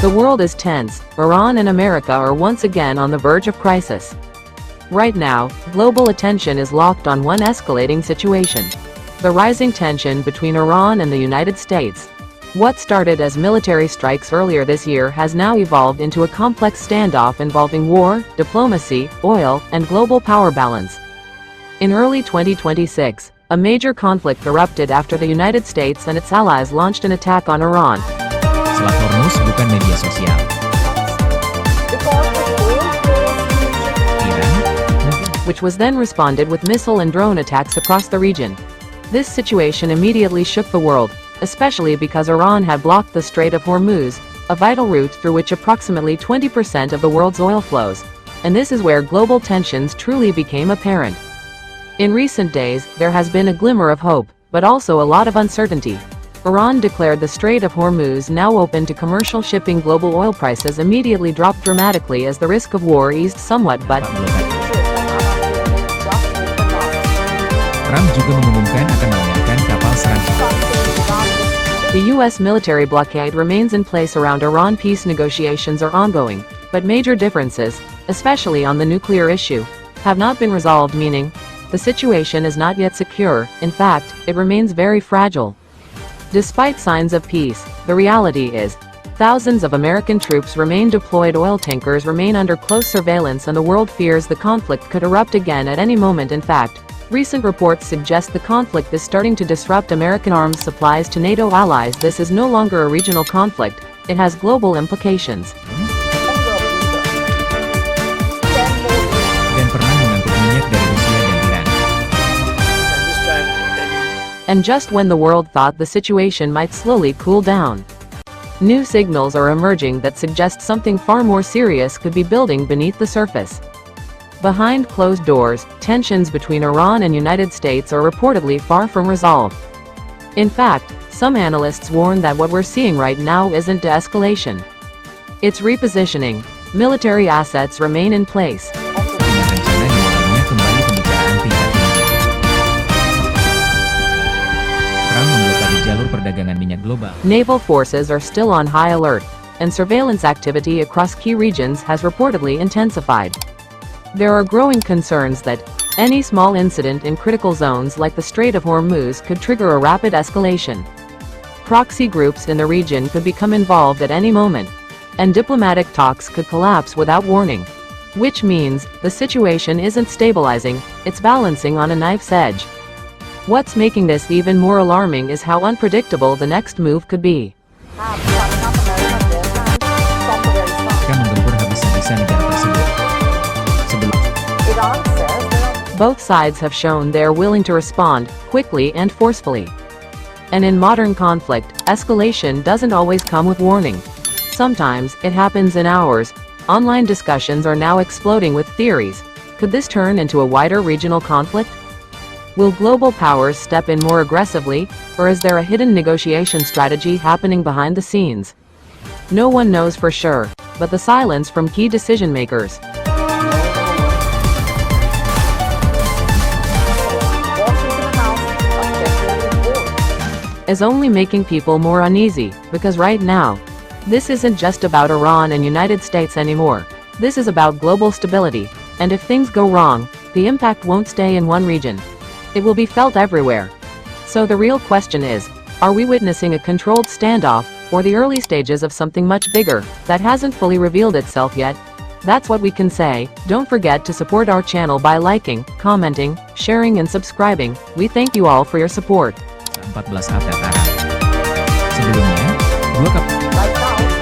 The world is tense. Iran and America are once again on the verge of crisis. Right now, global attention is locked on one escalating situation: the rising tension between Iran and the United States. What started as military strikes earlier this year has now evolved into a complex standoff involving war, diplomacy, oil, and global power balance. In early 2026, a major conflict erupted after the United States and its allies launched an attack on Iran. Selat Hormuz bukan media sosial. Which was then responded with missile and drone attacks across the region. This situation immediately shook the world, especially because Iran had blocked the Strait of Hormuz, a vital route through which approximately 20% of the world's oil flows. And this is where global tensions truly became apparent. In recent days, there has been a glimmer of hope, but also a lot of uncertainty. Iran declared the Strait of Hormuz now open to commercial shipping. Global oil prices immediately dropped dramatically as the risk of war eased somewhat, but Trump juga mengumumkan akan melenyapkan kapal serang. The U.S. military blockade remains in place around Iran. Peace negotiations are ongoing, but major differences, especially on the nuclear issue, have not been resolved, meaning the situation is not yet secure. In fact, it remains very fragile. Despite signs of peace, the reality is, thousands of American troops remain deployed, oil tankers remain under close surveillance, and the world fears the conflict could erupt again at any moment. In fact, recent reports suggest the conflict is starting to disrupt American arms supplies to NATO allies. This is no longer a regional conflict, it has global implications. Dan pernah mengangkut minyak dari Rusia dan Iran. And just when the world thought the situation might slowly cool down, new signals are emerging that suggest something far more serious could be building beneath the surface. Behind closed doors, tensions between Iran and United States are reportedly far from resolved. In fact, some analysts warn that what we're seeing right now isn't de-escalation. It's repositioning. Military assets remain in place. Dengan rencana dimulainya kembali pembicaraan tingkat tinggi. Trump memblokade jalur perdagangan minyak global. Naval forces are still on high alert, and surveillance activity across key regions has reportedly intensified. There are growing concerns that any small incident in critical zones like the Strait of Hormuz could trigger a rapid escalation. Proxy groups in the region could become involved at any moment, and diplomatic talks could collapse without warning. Which means, the situation isn't stabilizing, it's balancing on a knife's edge. What's making this even more alarming is how unpredictable the next move could be. Jika menggempur habis-habisan negara tersebut. Both sides have shown they are willing to respond quickly and forcefully. And in modern conflict, escalation doesn't always come with warning. Sometimes, it happens in hours. Online discussions are now exploding with theories. Could this turn into a wider regional conflict? Will global powers step in more aggressively, or is there a hidden negotiation strategy happening behind the scenes? No one knows for sure, but the silence from key decision-makers is only making people more uneasy, because right now, this isn't just about Iran and United States anymore. This is about global stability, and if things go wrong, the impact won't stay in one region. It will be felt everywhere. So the real question is, are we witnessing a controlled standoff, or the early stages of something much bigger, that hasn't fully revealed itself yet? That's what we can say. Don't forget to support our channel by liking, commenting, sharing and subscribing. We thank you all for your support. 14 update Arab. Sebelumnya, 2 kapal